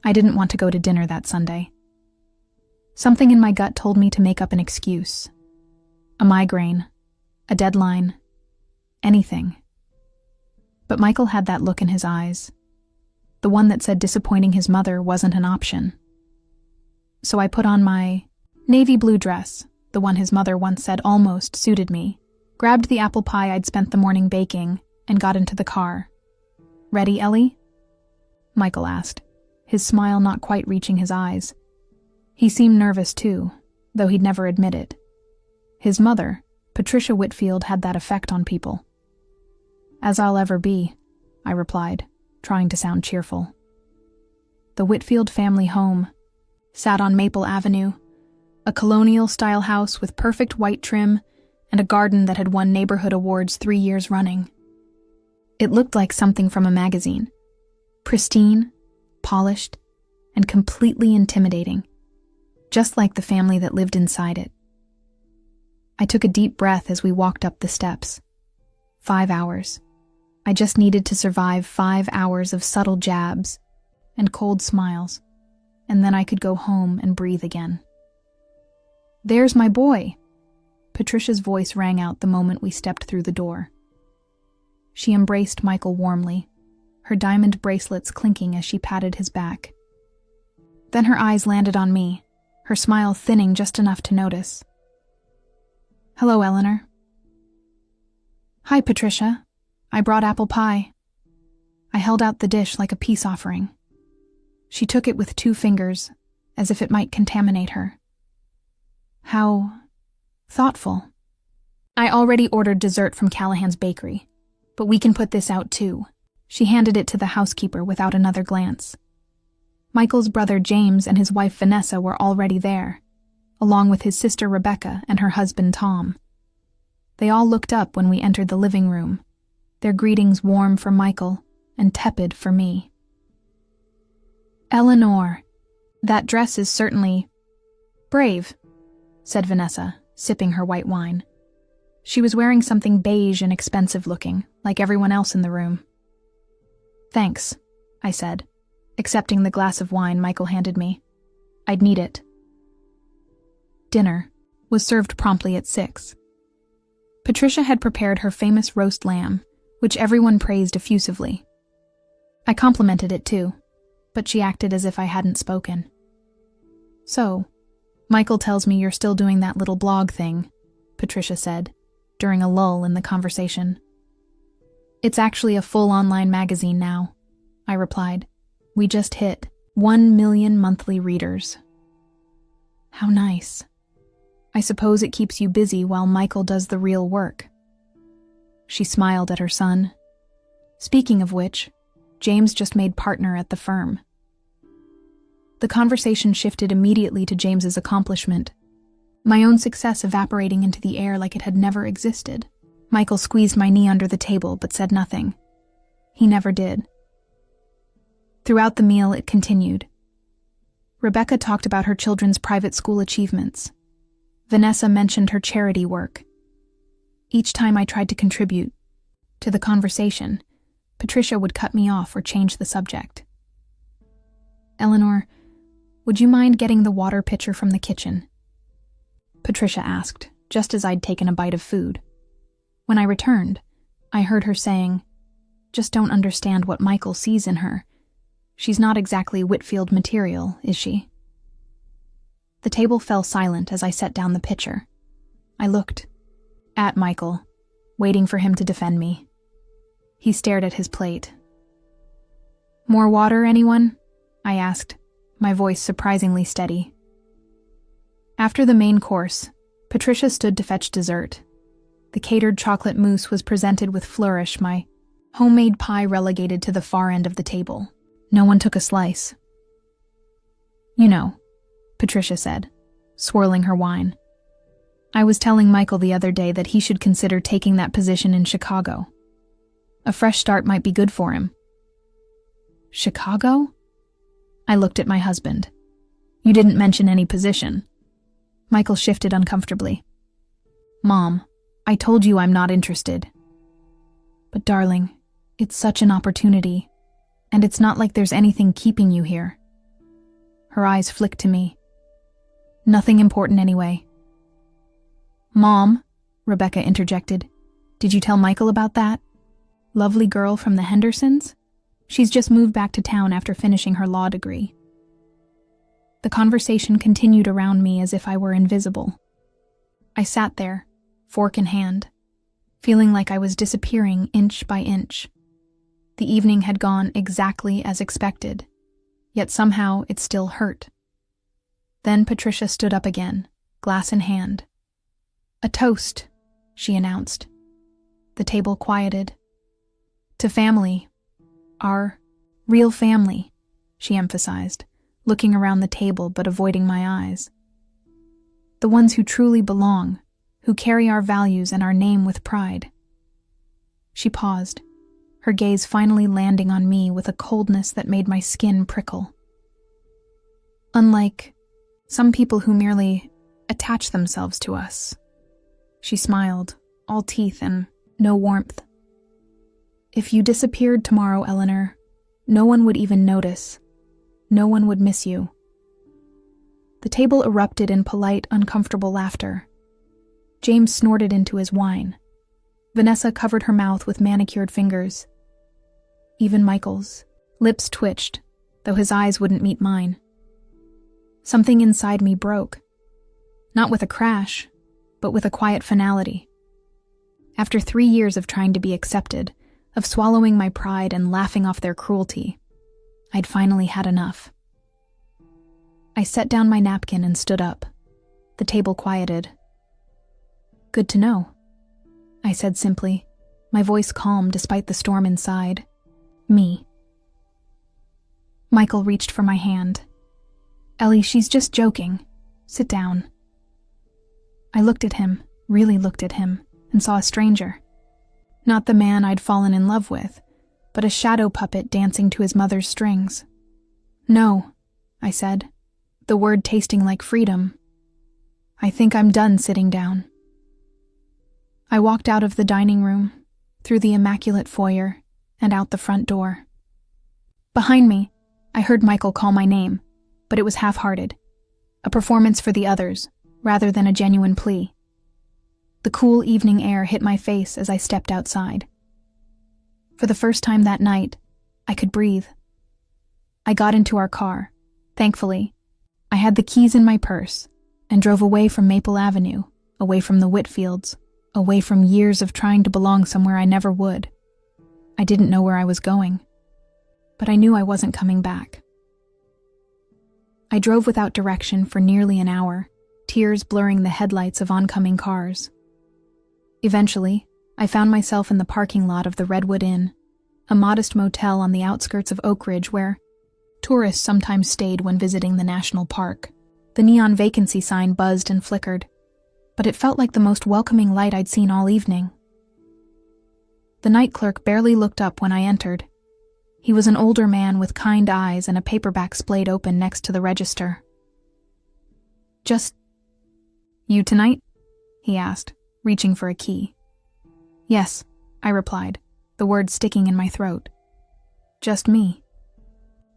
I didn't want to go to dinner that Sunday. Something in my gut told me to make up an excuse. A migraine, a deadline, anything. But Michael had that look in his eyes, the one that said disappointing his mother wasn't an option. So I put on my navy blue dress, the one his mother once said almost suited me, grabbed the apple pie I'd spent the morning baking, and got into the car. "Ready, Ellie?" Michael asked, his smile not quite reaching his eyes. He seemed nervous too, though he'd never admit it. His mother, Patricia Whitfield, had that effect on people. "As I'll ever be," I replied, trying to sound cheerful. The Whitfield family home sat on Maple Avenue, a colonial-style house with perfect white trim and a garden that had won neighborhood awards 3 years running. It looked like something from a magazine, pristine, polished, and completely intimidating, just like the family that lived inside it. I took a deep breath as we walked up the steps. 5 hours. I just needed to survive 5 hours of subtle jabs and cold smiles, and then I could go home and breathe again. "There's my boy!" Patricia's voice rang out the moment we stepped through the door. She embraced Michael warmly, her diamond bracelets clinking as she patted his back. Then her eyes landed on me, her smile thinning just enough to notice. "Hello, Eleanor." "Hi, Patricia. I brought apple pie." I held out the dish like a peace offering. She took it with 2 fingers, as if it might contaminate her. "How thoughtful." "I already ordered dessert from Callahan's Bakery, but we can put this out too." She handed it to the housekeeper without another glance. Michael's brother James and his wife Vanessa were already there, along with his sister Rebecca and her husband Tom. They all looked up when we entered the living room, their greetings warm for Michael and tepid for me. "Eleanor, that dress is certainly brave," said Vanessa, sipping her white wine. She was wearing something beige and expensive looking, like everyone else in the room. "Thanks," I said, accepting the glass of wine Michael handed me. I'd need it. Dinner was served promptly at 6. Patricia had prepared her famous roast lamb, which everyone praised effusively. I complimented it too, but she acted as if I hadn't spoken. "So, Michael tells me you're still doing that little blog thing," Patricia said, during a lull in the conversation. "It's actually a full online magazine now," I replied. "We just hit 1 million monthly readers." "How nice. I suppose it keeps you busy while Michael does the real work." She smiled at her son. "Speaking of which, James just made partner at the firm." The conversation shifted immediately to James's accomplishment, my own success evaporating into the air like it had never existed. Michael squeezed my knee under the table but said nothing. He never did. Throughout the meal, it continued. Rebecca talked about her children's private school achievements. Vanessa mentioned her charity work. Each time I tried to contribute to the conversation, Patricia would cut me off or change the subject. "Eleanor, would you mind getting the water pitcher from the kitchen?" Patricia asked, just as I'd taken a bite of food. When I returned, I heard her saying, "Just don't understand what Michael sees in her. She's not exactly Whitfield material, is she?" The table fell silent as I set down the pitcher. I looked at Michael, waiting for him to defend me. He stared at his plate. "More water, anyone?" I asked, my voice surprisingly steady. After the main course, Patricia stood to fetch dessert. The catered chocolate mousse was presented with flourish, my homemade pie relegated to the far end of the table. No one took a slice. "You know," Patricia said, swirling her wine. "I was telling Michael the other day that he should consider taking that position in Chicago. A fresh start might be good for him." "Chicago?" I looked at my husband. "You didn't mention any position." Michael shifted uncomfortably. "Mom, I told you I'm not interested." "But darling, it's such an opportunity, and it's not like there's anything keeping you here." her eyes flicked to me. Nothing important anyway. "Mom," Rebecca interjected, "did you tell Michael about that? Lovely girl from the Hendersons? She's just moved back to town after finishing her law degree." The conversation continued around me as if I were invisible. I sat there, fork in hand, feeling like I was disappearing inch by inch. The evening had gone exactly as expected, yet somehow it still hurt. Then Patricia stood up again, glass in hand. "A toast," she announced. The table quieted. "To family. Our real family," she emphasized, looking around the table but avoiding my eyes. "The ones who truly belong, who carry our values and our name with pride." She paused, her gaze finally landing on me with a coldness that made my skin prickle. "Unlike some people who merely attach themselves to us." She smiled, all teeth and no warmth. "If you disappeared tomorrow, Eleanor, no one would even notice. No one would miss you." The table erupted in polite, uncomfortable laughter. James snorted into his wine. Vanessa covered her mouth with manicured fingers. Even Michael's lips twitched, though his eyes wouldn't meet mine. Something inside me broke. Not with a crash, but with a quiet finality. After 3 years of trying to be accepted, of swallowing my pride and laughing off their cruelty, I'd finally had enough. I set down my napkin and stood up. The table quieted. "Good to know," I said simply, my voice calm despite the storm inside. "Me." Michael reached for my hand. "Ellie, she's just joking. Sit down." I looked at him, really looked at him, and saw a stranger. Not the man I'd fallen in love with, but a shadow puppet dancing to his mother's strings. "No," I said, the word tasting like freedom. "I think I'm done sitting down." I walked out of the dining room, through the immaculate foyer, and out the front door. Behind me, I heard Michael call my name, but it was half-hearted, a performance for the others, rather than a genuine plea. The cool evening air hit my face as I stepped outside. For the first time that night, I could breathe. I got into our car. Thankfully, I had the keys in my purse and drove away from Maple Avenue, away from the Whitfields, away from years of trying to belong somewhere I never would. I didn't know where I was going, but I knew I wasn't coming back. I drove without direction for nearly an hour, tears blurring the headlights of oncoming cars. Eventually, I found myself in the parking lot of the Redwood Inn, a modest motel on the outskirts of Oak Ridge where tourists sometimes stayed when visiting the national park. The neon vacancy sign buzzed and flickered, but it felt like the most welcoming light I'd seen all evening. The night clerk barely looked up when I entered. He was an older man with kind eyes and a paperback splayed open next to the register. "Just you tonight?" he asked, reaching for a key. "Yes," I replied, the words sticking in my throat. "Just me."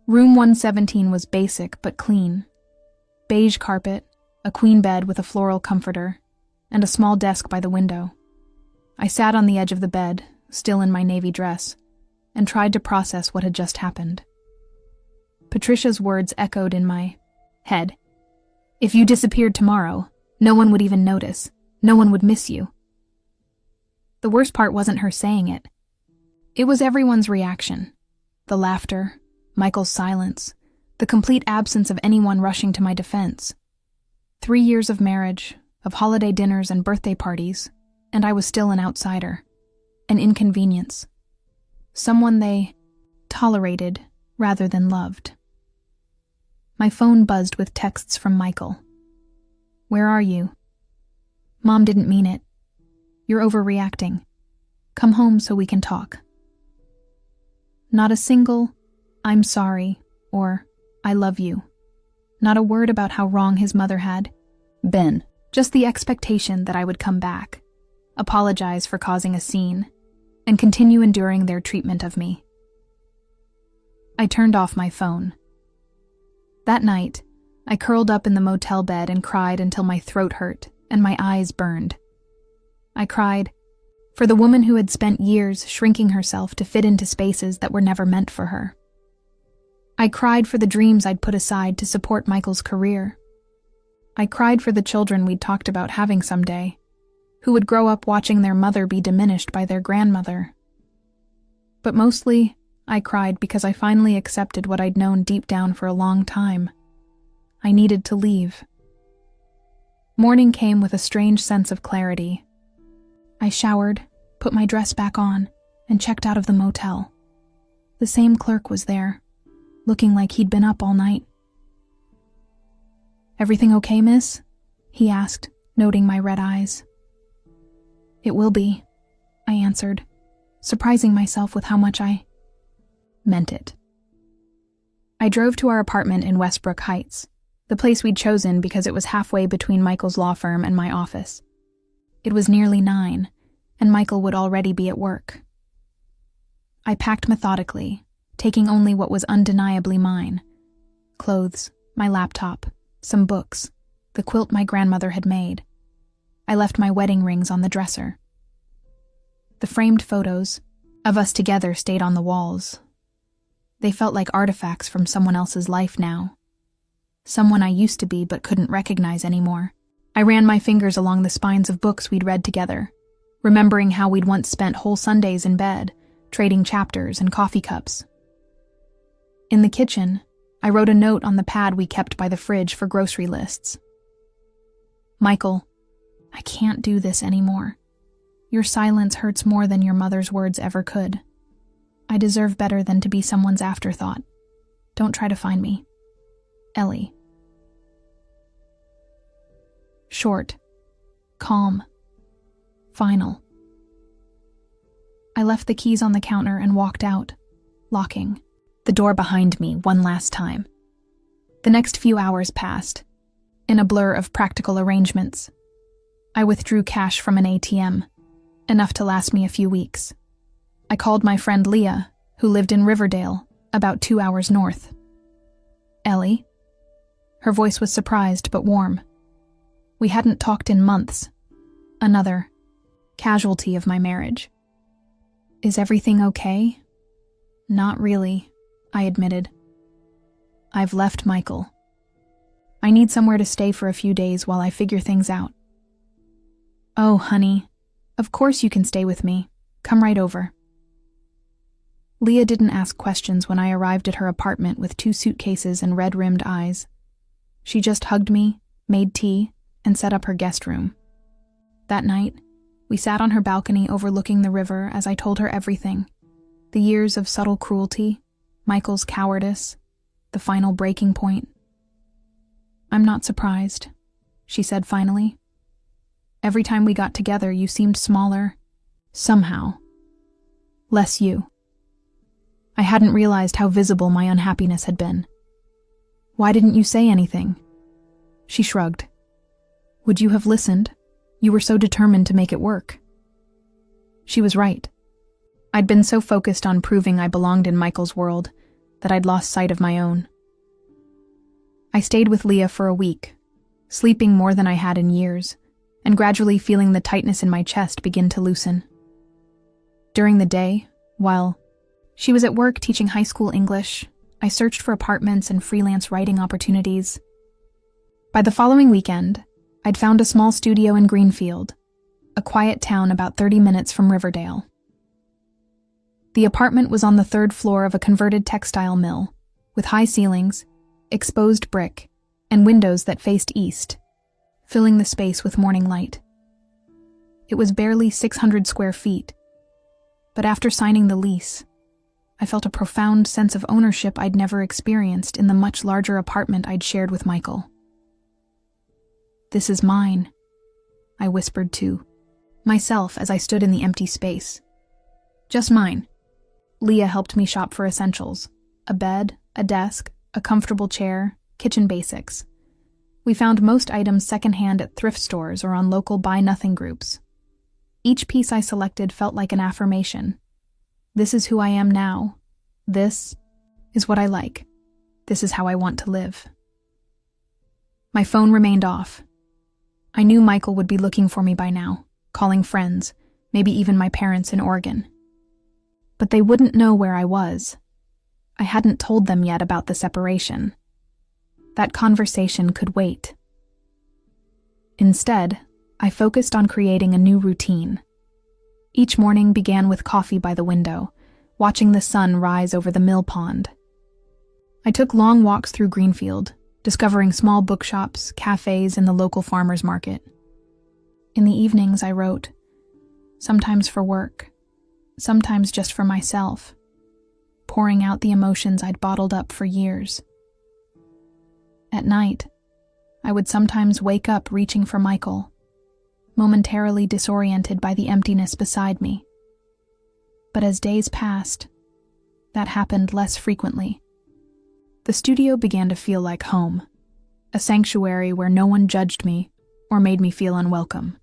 Room 117 was basic but clean. Beige carpet, a queen bed with a floral comforter, and a small desk by the window. I sat on the edge of the bed, still in my navy dress, and tried to process what had just happened. Patricia's words echoed in my head. "If you disappeared tomorrow, no one would even notice. No one would miss you." The worst part wasn't her saying it. It was everyone's reaction. The laughter, Michael's silence, the complete absence of anyone rushing to my defense. 3 years of marriage, of holiday dinners and birthday parties, and I was still an outsider, an inconvenience. Someone they tolerated rather than loved. My phone buzzed with texts from Michael. "Where are you? Mom didn't mean it. You're overreacting. Come home so we can talk." Not a single "I'm sorry" or "I love you." Not a word about how wrong his mother had been. Just the expectation that I would come back, apologize for causing a scene, and continue enduring their treatment of me. I turned off my phone. That night, I curled up in the motel bed and cried until my throat hurt and my eyes burned. I cried for the woman who had spent years shrinking herself to fit into spaces that were never meant for her. I cried for the dreams I'd put aside to support Michael's career. I cried for the children we'd talked about having someday, who would grow up watching their mother be diminished by their grandmother. But mostly, I cried because I finally accepted what I'd known deep down for a long time. I needed to leave. Morning came with a strange sense of clarity. I showered, put my dress back on, and checked out of the motel. The same clerk was there, looking like he'd been up all night. "Everything okay, miss?" he asked, noting my red eyes. "It will be," I answered, surprising myself with how much I meant it. I drove to our apartment in Westbrook Heights, the place we'd chosen because it was halfway between Michael's law firm and my office. It was nearly 9, and Michael would already be at work. I packed methodically, taking only what was undeniably mine: clothes, my laptop, some books, the quilt my grandmother had made. I left my wedding rings on the dresser. The framed photos of us together stayed on the walls. They felt like artifacts from someone else's life now. Someone I used to be but couldn't recognize anymore. I ran my fingers along the spines of books we'd read together, remembering how we'd once spent whole Sundays in bed, trading chapters and coffee cups. In the kitchen, I wrote a note on the pad we kept by the fridge for grocery lists. "Michael, I can't do this anymore. Your silence hurts more than your mother's words ever could. I deserve better than to be someone's afterthought. Don't try to find me. Ellie." Short, calm, final. I left the keys on the counter and walked out, locking the door behind me one last time. The next few hours passed, in a blur of practical arrangements. I withdrew cash from an ATM, enough to last me a few weeks. I called my friend Leah, who lived in Riverdale, about 2 hours north. "Ellie?" Her voice was surprised but warm. We hadn't talked in months. Another casualty of my marriage. "Is everything okay?" "Not really," I admitted. "I've left Michael. I need somewhere to stay for a few days while I figure things out." "Oh, honey, of course you can stay with me. Come right over." Leah didn't ask questions when I arrived at her apartment with 2 suitcases and red-rimmed eyes. She just hugged me, made tea, and set up her guest room. That night, we sat on her balcony overlooking the river as I told her everything. The years of subtle cruelty, Michael's cowardice, the final breaking point. "I'm not surprised," she said finally. "Every time we got together, you seemed smaller. Somehow. Less you." I hadn't realized how visible my unhappiness had been. "Why didn't you say anything?" She shrugged. "Would you have listened? You were so determined to make it work." She was right. I'd been so focused on proving I belonged in Michael's world that I'd lost sight of my own. I stayed with Leah for a week, sleeping more than I had in years, and gradually feeling the tightness in my chest begin to loosen. During the day, while she was at work teaching high school English, I searched for apartments and freelance writing opportunities. By the following weekend, I'd found a small studio in Greenfield, a quiet town about 30 minutes from Riverdale. The apartment was on the 3rd floor of a converted textile mill, with high ceilings, exposed brick, and windows that faced east, filling the space with morning light. It was barely 600 square feet, but after signing the lease, I felt a profound sense of ownership I'd never experienced in the much larger apartment I'd shared with Michael. "This is mine," I whispered to myself as I stood in the empty space. "Just mine." Leah helped me shop for essentials: a bed, a desk, a comfortable chair, kitchen basics. We found most items secondhand at thrift stores or on local buy-nothing groups. Each piece I selected felt like an affirmation. This is who I am now. This is what I like. This is how I want to live. My phone remained off. I knew Michael would be looking for me by now, calling friends, maybe even my parents in Oregon. But they wouldn't know where I was. I hadn't told them yet about the separation. That conversation could wait. Instead, I focused on creating a new routine. Each morning began with coffee by the window, watching the sun rise over the mill pond. I took long walks through Greenfield, discovering small bookshops, cafes, and the local farmers market. In the evenings, I wrote, sometimes for work, sometimes just for myself, pouring out the emotions I'd bottled up for years. At night, I would sometimes wake up reaching for Michael, momentarily disoriented by the emptiness beside me. But as days passed, that happened less frequently. The studio began to feel like home, a sanctuary where no one judged me or made me feel unwelcome.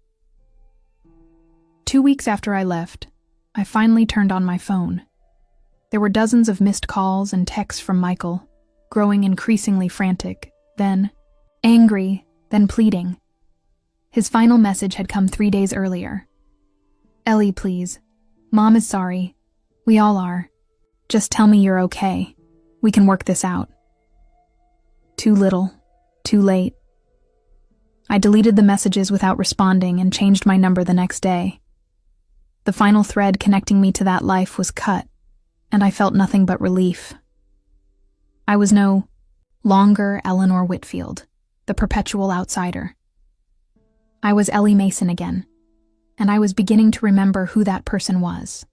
2 weeks after I left, I finally turned on my phone. There were dozens of missed calls and texts from Michael, growing increasingly frantic, then angry, then pleading. His final message had come 3 days earlier. "Ellie, please. Mom is sorry. We all are. Just tell me you're okay. We can work this out." Too little, too late. I deleted the messages without responding and changed my number the next day. The final thread connecting me to that life was cut, and I felt nothing but relief. I was no longer Eleanor Whitfield, the perpetual outsider. I was Ellie Mason again, and I was beginning to remember who that person was.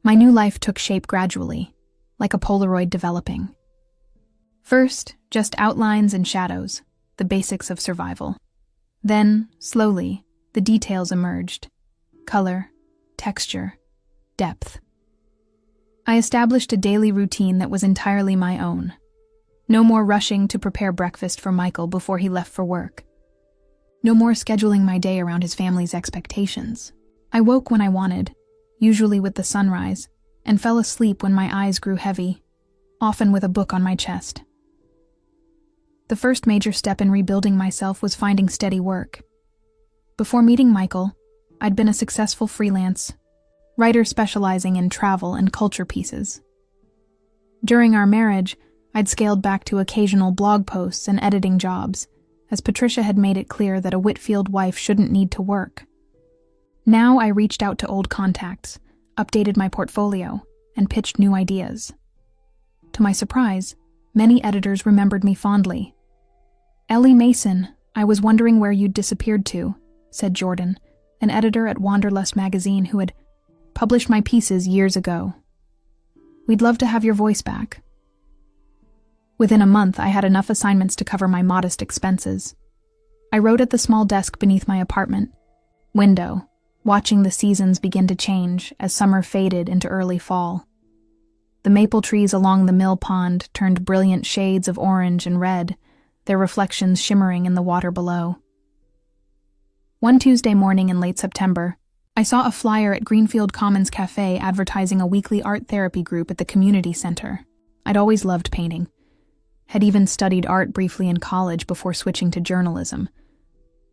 My new life took shape gradually, like a Polaroid developing. First, just outlines and shadows, the basics of survival. Then, slowly, the details emerged. Color, texture, depth. I established a daily routine that was entirely my own. No more rushing to prepare breakfast for Michael before he left for work. No more scheduling my day around his family's expectations. I woke when I wanted, usually with the sunrise, and fell asleep when my eyes grew heavy, often with a book on my chest. The first major step in rebuilding myself was finding steady work. Before meeting Michael, I'd been a successful freelance writer specializing in travel and culture pieces. During our marriage, I'd scaled back to occasional blog posts and editing jobs, as Patricia had made it clear that a Whitfield wife shouldn't need to work. Now I reached out to old contacts, updated my portfolio, and pitched new ideas. To my surprise, many editors remembered me fondly. "Ellie Mason, I was wondering where you'd disappeared to," said Jordan, an editor at Wanderlust magazine who had published my pieces years ago. "We'd love to have your voice back." Within a month, I had enough assignments to cover my modest expenses. I wrote at the small desk beneath my apartment window, watching the seasons begin to change as summer faded into early fall. The maple trees along the mill pond turned brilliant shades of orange and red, their reflections shimmering in the water below. One Tuesday morning in late September, I saw a flyer at Greenfield Commons Cafe advertising a weekly art therapy group at the community center. I'd always loved painting. Had even studied art briefly in college before switching to journalism,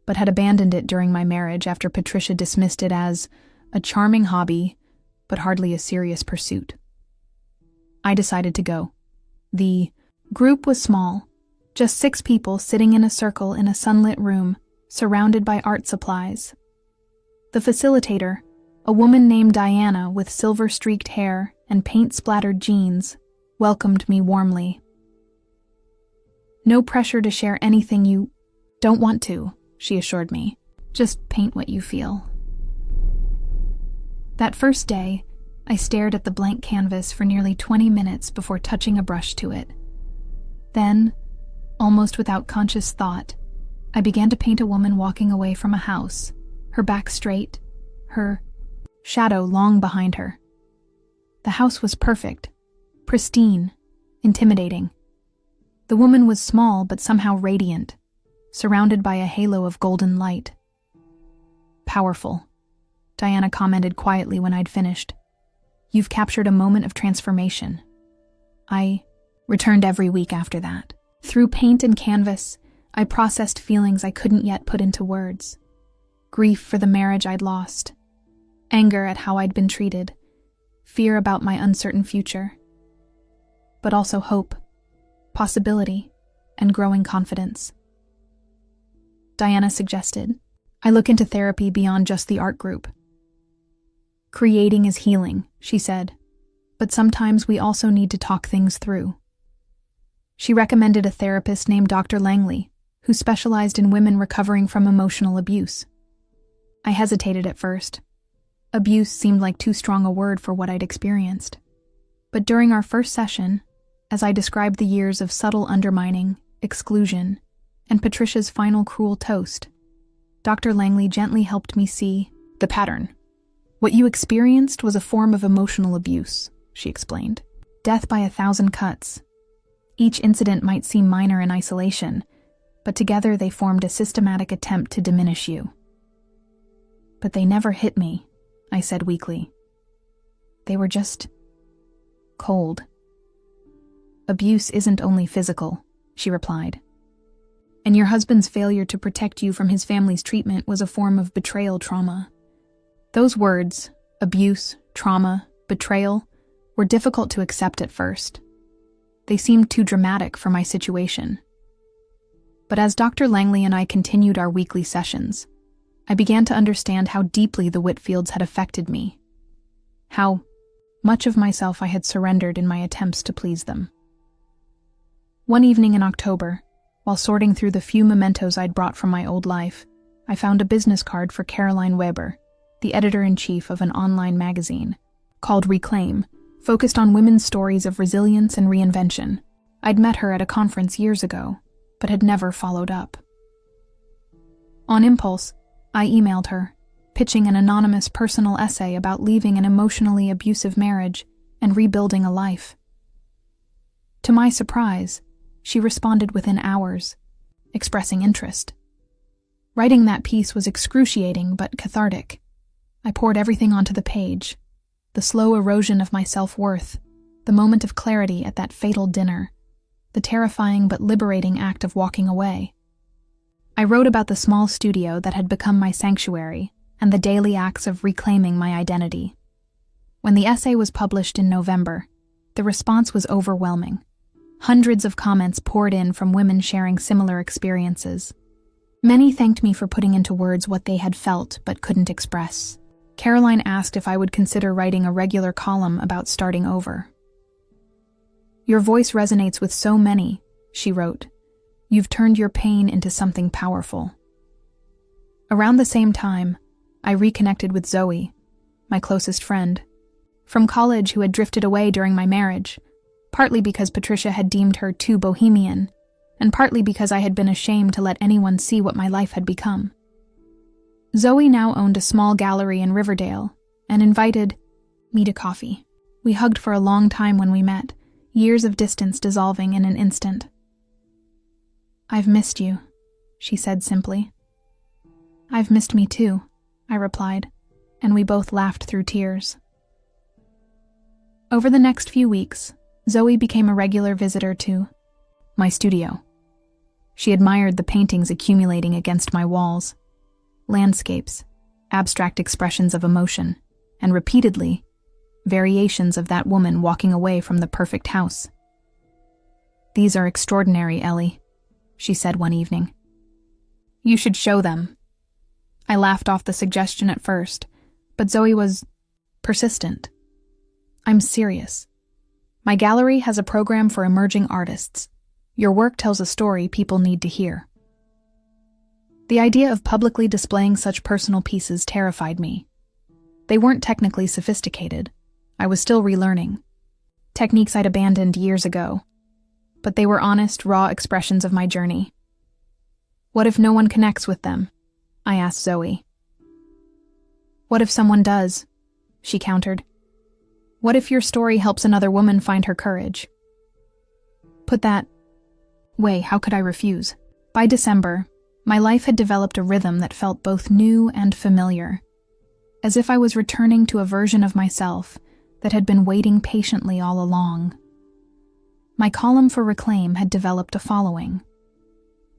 but had abandoned it during my marriage after Patricia dismissed it as a charming hobby, but hardly a serious pursuit. I decided to go. The group was small, just 6 people sitting in a circle in a sunlit room, surrounded by art supplies. The facilitator, a woman named Diana with silver-streaked hair and paint-splattered jeans, welcomed me warmly. "No pressure to share anything you don't want to," she assured me. "Just paint what you feel." That first day, I stared at the blank canvas for nearly 20 minutes before touching a brush to it. Then, almost without conscious thought, I began to paint a woman walking away from a house, her back straight, her shadow long behind her. The house was perfect, pristine, intimidating. The woman was small but somehow radiant, surrounded by a halo of golden light. "Powerful," Diana commented quietly when I'd finished. "You've captured a moment of transformation." I returned every week after that, Through paint and canvas, I processed feelings I couldn't yet put into words. Grief for the marriage I'd lost, anger at how I'd been treated, fear about my uncertain future, but also hope, possibility, and growing confidence. Diana suggested, I look into therapy beyond just the art group. Creating is healing, she said, but sometimes we also need to talk things through. She recommended a therapist named Dr. Langley, who specialized in women recovering from emotional abuse. I hesitated at first. Abuse seemed like too strong a word for what I'd experienced. But during our first session, as I described the years of subtle undermining, exclusion, and Patricia's final cruel toast, Dr. Langley gently helped me see the pattern. What you experienced was a form of emotional abuse, she explained. Death by 1,000 cuts. Each incident might seem minor in isolation, but together they formed a systematic attempt to diminish you. But they never hit me, I said weakly. They were just cold. Abuse isn't only physical, she replied. And your husband's failure to protect you from his family's treatment was a form of betrayal trauma. Those words, abuse, trauma, betrayal, were difficult to accept at first. They seemed too dramatic for my situation. But as Dr. Langley and I continued our weekly sessions, I began to understand how deeply the Whitfields had affected me. How much of myself I had surrendered in my attempts to please them. One evening in October, while sorting through the few mementos I'd brought from my old life, I found a business card for Caroline Weber, the editor-in-chief of an online magazine called Reclaim, focused on women's stories of resilience and reinvention. I'd met her at a conference years ago, but had never followed up. On impulse, I emailed her, pitching an anonymous personal essay about leaving an emotionally abusive marriage and rebuilding a life. To my surprise, she responded within hours, expressing interest. Writing that piece was excruciating but cathartic. I poured everything onto the page. The slow erosion of my self-worth, the moment of clarity at that fatal dinner, the terrifying but liberating act of walking away. I wrote about the small studio that had become my sanctuary and the daily acts of reclaiming my identity. When the essay was published in November, the response was overwhelming. Hundreds of comments poured in from women sharing similar experiences. Many thanked me for putting into words what they had felt but couldn't express. Caroline asked if I would consider writing a regular column about starting over. Your voice resonates with so many, she wrote. You've turned your pain into something powerful. Around the same time, I reconnected with Zoe, my closest friend, from college who had drifted away during my marriage, partly because Patricia had deemed her too bohemian, and partly because I had been ashamed to let anyone see what my life had become. Zoe now owned a small gallery in Riverdale and invited me to coffee. We hugged for a long time when we met, years of distance dissolving in an instant. I've missed you, she said simply. I've missed me too, I replied, and we both laughed through tears. Over the next few weeks, Zoe became a regular visitor to my studio. She admired the paintings accumulating against my walls, landscapes, abstract expressions of emotion, and repeatedly, variations of that woman walking away from the perfect house. These are extraordinary, Ellie, she said one evening. You should show them. I laughed off the suggestion at first, but Zoe was persistent. I'm serious. My gallery has a program for emerging artists. Your work tells a story people need to hear. The idea of publicly displaying such personal pieces terrified me. They weren't technically sophisticated. I was still relearning. Techniques I'd abandoned years ago. But they were honest, raw expressions of my journey. What if no one connects with them? I asked Zoe. What if someone does? She countered. What if your story helps another woman find her courage? Put that way, how could I refuse? By December, my life had developed a rhythm that felt both new and familiar, as if I was returning to a version of myself that had been waiting patiently all along. My column for Reclaim had developed a following.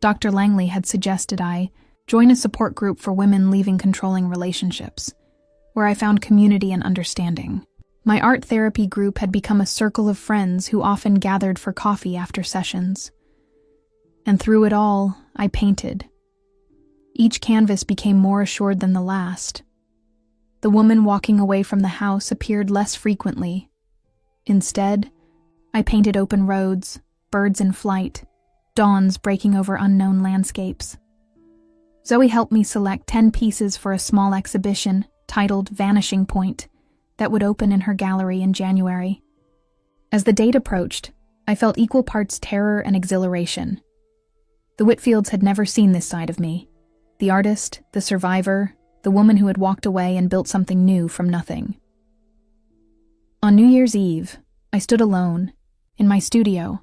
Dr. Langley had suggested I join a support group for women leaving controlling relationships, where I found community and understanding. My art therapy group had become a circle of friends who often gathered for coffee after sessions. And through it all, I painted. Each canvas became more assured than the last. The woman walking away from the house appeared less frequently. Instead, I painted open roads, birds in flight, dawns breaking over unknown landscapes. Zoe helped me select 10 pieces for a small exhibition titled Vanishing Point that would open in her gallery in January. As the date approached, I felt equal parts terror and exhilaration. The Whitfields had never seen this side of me. The artist, the survivor, the woman who had walked away and built something new from nothing. On New Year's Eve, I stood alone, in my studio,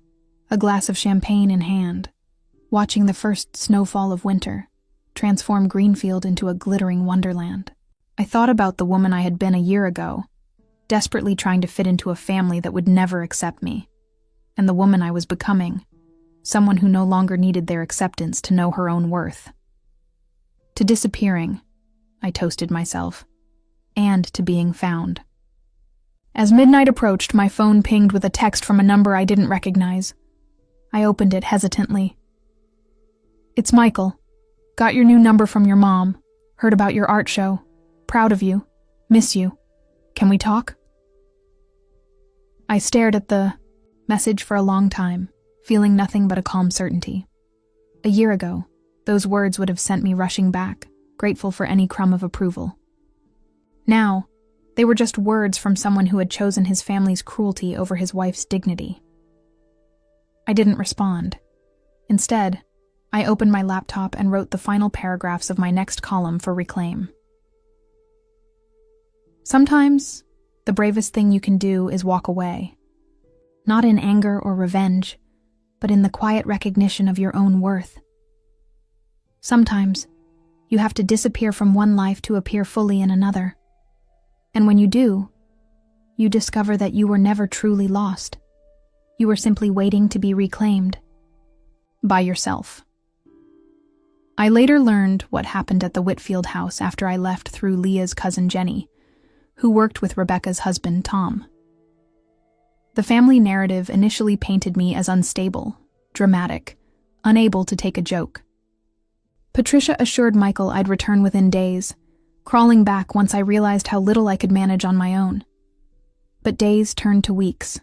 a glass of champagne in hand, watching the first snowfall of winter transform Greenfield into a glittering wonderland. I thought about the woman I had been a year ago, desperately trying to fit into a family that would never accept me, and the woman I was becoming, someone who no longer needed their acceptance to know her own worth. To disappearing, I toasted myself, and to being found. As midnight approached, my phone pinged with a text from a number I didn't recognize. I opened it hesitantly. "It's Michael. Got your new number from your mom. Heard about your art show. Proud of you. Miss you. Can we talk?" I stared at the message for a long time, feeling nothing but a calm certainty. A year ago, those words would have sent me rushing back, grateful for any crumb of approval. Now, they were just words from someone who had chosen his family's cruelty over his wife's dignity. I didn't respond. Instead, I opened my laptop and wrote the final paragraphs of my next column for Reclaim. Sometimes, the bravest thing you can do is walk away. Not in anger or revenge, but in the quiet recognition of your own worth. Sometimes, you have to disappear from one life to appear fully in another. And when you do, you discover that you were never truly lost. You were simply waiting to be reclaimed. By yourself. I later learned what happened at the Whitfield house after I left through Leah's cousin Jenny, who worked with Rebecca's husband Tom. The family narrative initially painted me as unstable, dramatic, unable to take a joke. Patricia assured Michael I'd return within days, crawling back once I realized how little I could manage on my own. But days turned to weeks.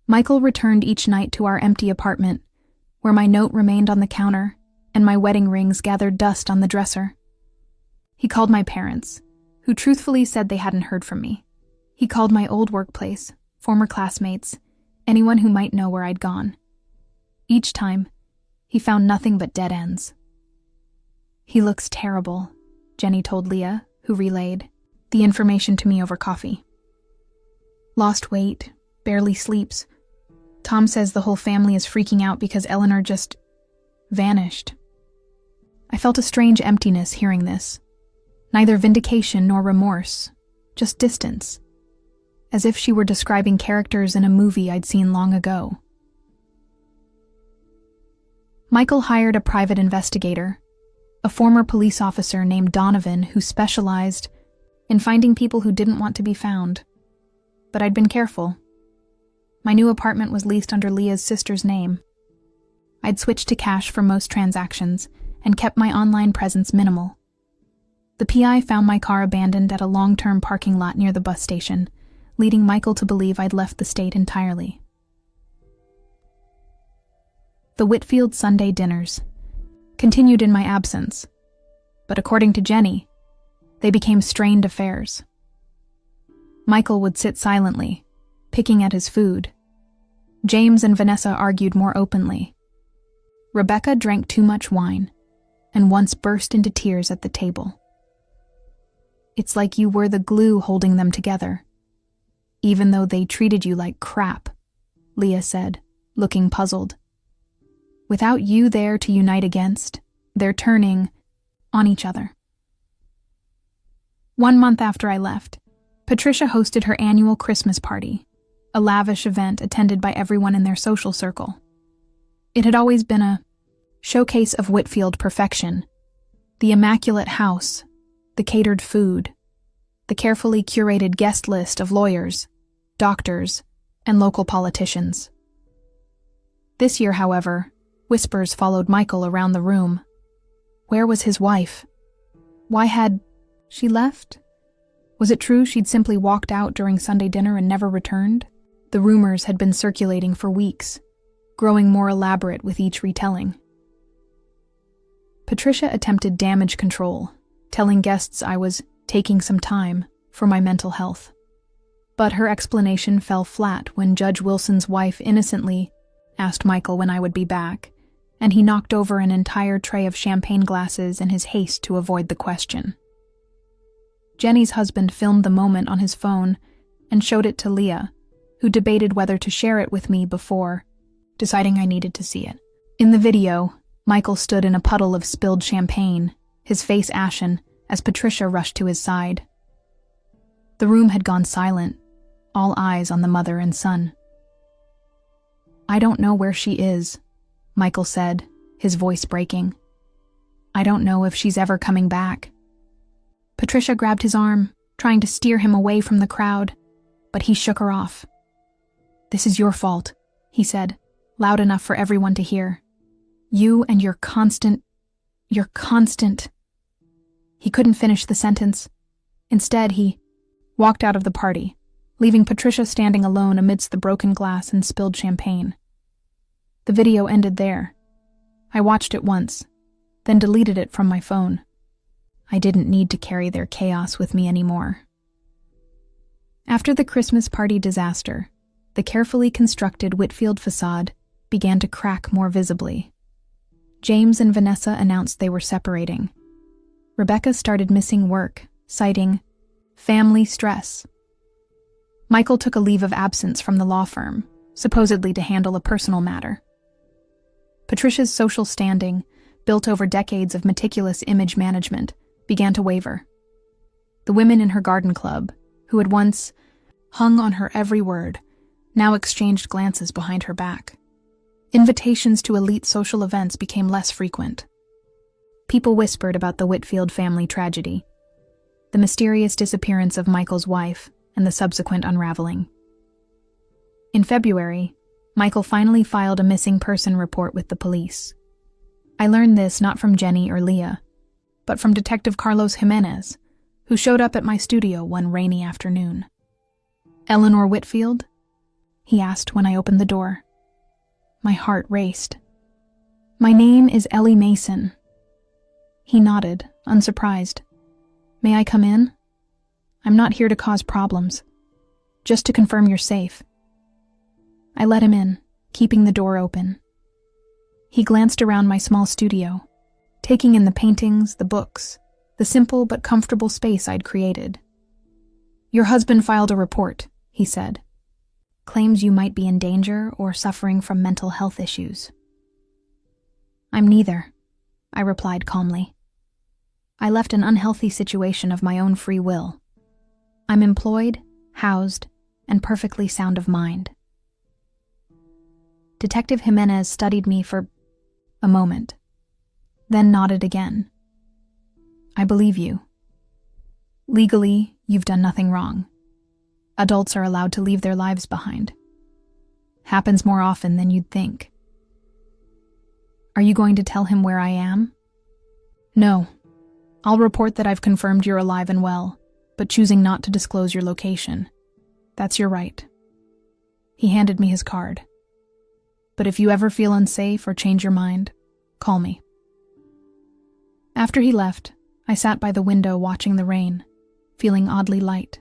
Michael returned each night to our empty apartment, where my note remained on the counter and my wedding rings gathered dust on the dresser. He called my parents, who truthfully said they hadn't heard from me. He called my old workplace, former classmates, anyone who might know where I'd gone. Each time, he found nothing but dead ends. "He looks terrible," Jenny told Leah, who relayed the information to me over coffee. "Lost weight, barely sleeps. Tom says the whole family is freaking out because Eleanor just vanished." I felt a strange emptiness hearing this. Neither vindication nor remorse, just distance. As if she were describing characters in a movie I'd seen long ago. Michael hired a private investigator, a former police officer named Donovan who specialized in finding people who didn't want to be found. But I'd been careful. My new apartment was leased under Leah's sister's name. I'd switched to cash for most transactions and kept my online presence minimal. The PI found my car abandoned at a long-term parking lot near the bus station, leading Michael to believe I'd left the state entirely. The Whitfield Sunday dinners continued in my absence, but according to Jenny, they became strained affairs. Michael would sit silently, picking at his food. James and Vanessa argued more openly. Rebecca drank too much wine, and once burst into tears at the table. "It's like you were the glue holding them together, even though they treated you like crap," Leah said, looking puzzled. "Without you there to unite against, they're turning on each other." 1 month after I left, Patricia hosted her annual Christmas party, a lavish event attended by everyone in their social circle. It had always been a showcase of Whitfield perfection. The immaculate house, the catered food, the carefully curated guest list of lawyers, doctors, and local politicians. This year, however, whispers followed Michael around the room. Where was his wife? Why had she left? Was it true she'd simply walked out during Sunday dinner and never returned? The rumors had been circulating for weeks, growing more elaborate with each retelling. Patricia attempted damage control, telling guests I was taking some time for my mental health. But her explanation fell flat when Judge Wilson's wife innocently asked Michael when I would be back, and he knocked over an entire tray of champagne glasses in his haste to avoid the question. Jenny's husband filmed the moment on his phone and showed it to Leah, who debated whether to share it with me before deciding I needed to see it. In the video, Michael stood in a puddle of spilled champagne, his face ashen, as Patricia rushed to his side. The room had gone silent, all eyes on the mother and son. "I don't know where she is," Michael said, his voice breaking. "I don't know if she's ever coming back." Patricia grabbed his arm, trying to steer him away from the crowd, but he shook her off. "This is your fault," he said, loud enough for everyone to hear. "You and your constant... He couldn't finish the sentence. Instead, he walked out of the party, leaving Patricia standing alone amidst the broken glass and spilled champagne. The video ended there. I watched it once, then deleted it from my phone. I didn't need to carry their chaos with me anymore. After the Christmas party disaster, the carefully constructed Whitfield facade began to crack more visibly. James and Vanessa announced they were separating. Rebecca started missing work, citing family stress. Michael took a leave of absence from the law firm, supposedly to handle a personal matter. Patricia's social standing, built over decades of meticulous image management, began to waver. The women in her garden club, who had once hung on her every word, now exchanged glances behind her back. Invitations to elite social events became less frequent. People whispered about the Whitfield family tragedy, the mysterious disappearance of Michael's wife, and the subsequent unraveling. In February, Michael finally filed a missing person report with the police. I learned this not from Jenny or Leah, but from Detective Carlos Jimenez, who showed up at my studio one rainy afternoon. "Eleanor Whitfield?" he asked when I opened the door. My heart raced. "My name is Ellie Mason." He nodded, unsurprised. "May I come in? I'm not here to cause problems. Just to confirm you're safe." I let him in, keeping the door open. He glanced around my small studio, taking in the paintings, the books, the simple but comfortable space I'd created. "Your husband filed a report," he said. "Claims you might be in danger or suffering from mental health issues." "I'm neither," I replied calmly. "I left an unhealthy situation of my own free will. I'm employed, housed, and perfectly sound of mind." Detective Jimenez studied me for a moment, then nodded again. "I believe you. Legally, you've done nothing wrong. Adults are allowed to leave their lives behind. Happens more often than you'd think." "Are you going to tell him where I am?" "No. I'll report that I've confirmed you're alive and well, but choosing not to disclose your location. That's your right." He handed me his card. "But if you ever feel unsafe or change your mind, call me." After he left, I sat by the window watching the rain, feeling oddly light.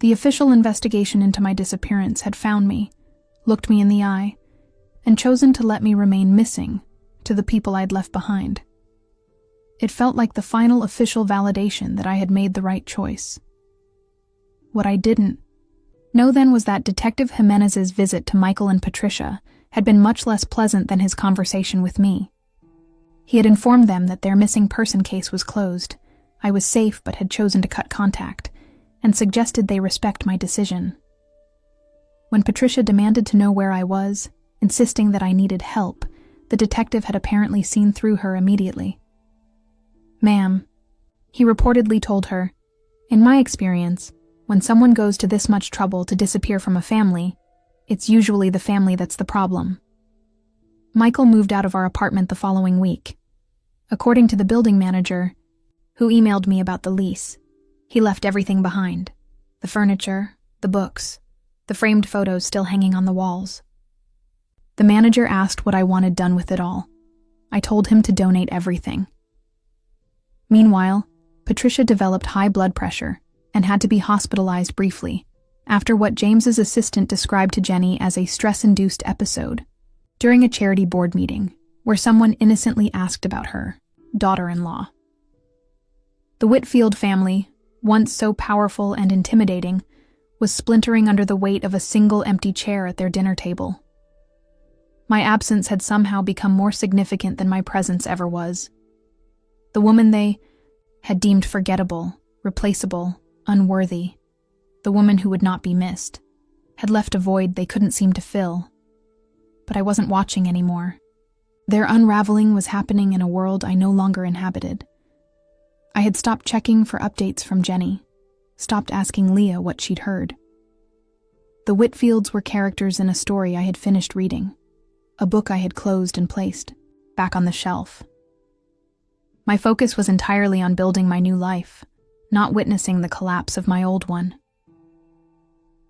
The official investigation into my disappearance had found me, looked me in the eye, and chosen to let me remain missing to the people I'd left behind. It felt like the final official validation that I had made the right choice. What I didn't know then was that Detective Jimenez's visit to Michael and Patricia had been much less pleasant than his conversation with me. He had informed them that their missing person case was closed, I was safe but had chosen to cut contact, and suggested they respect my decision. When Patricia demanded to know where I was, insisting that I needed help, the detective had apparently seen through her immediately. "Ma'am," he reportedly told her, "in my experience, when someone goes to this much trouble to disappear from a family, it's usually the family that's the problem." Michael moved out of our apartment the following week. According to the building manager, who emailed me about the lease, he left everything behind: the furniture, the books, the framed photos still hanging on the walls. The manager asked what I wanted done with it all. I told him to donate everything. Meanwhile, Patricia developed high blood pressure and had to be hospitalized briefly, after what James's assistant described to Jenny as a stress-induced episode, during a charity board meeting, where someone innocently asked about her daughter-in-law. The Whitfield family, once so powerful and intimidating, was splintering under the weight of a single empty chair at their dinner table. My absence had somehow become more significant than my presence ever was. The woman they had deemed forgettable, replaceable, unworthy, the woman who would not be missed, had left a void they couldn't seem to fill. But I wasn't watching anymore. Their unraveling was happening in a world I no longer inhabited. I had stopped checking for updates from Jenny, stopped asking Leah what she'd heard. The Whitfields were characters in a story I had finished reading, a book I had closed and placed back on the shelf. My focus was entirely on building my new life, not witnessing the collapse of my old one.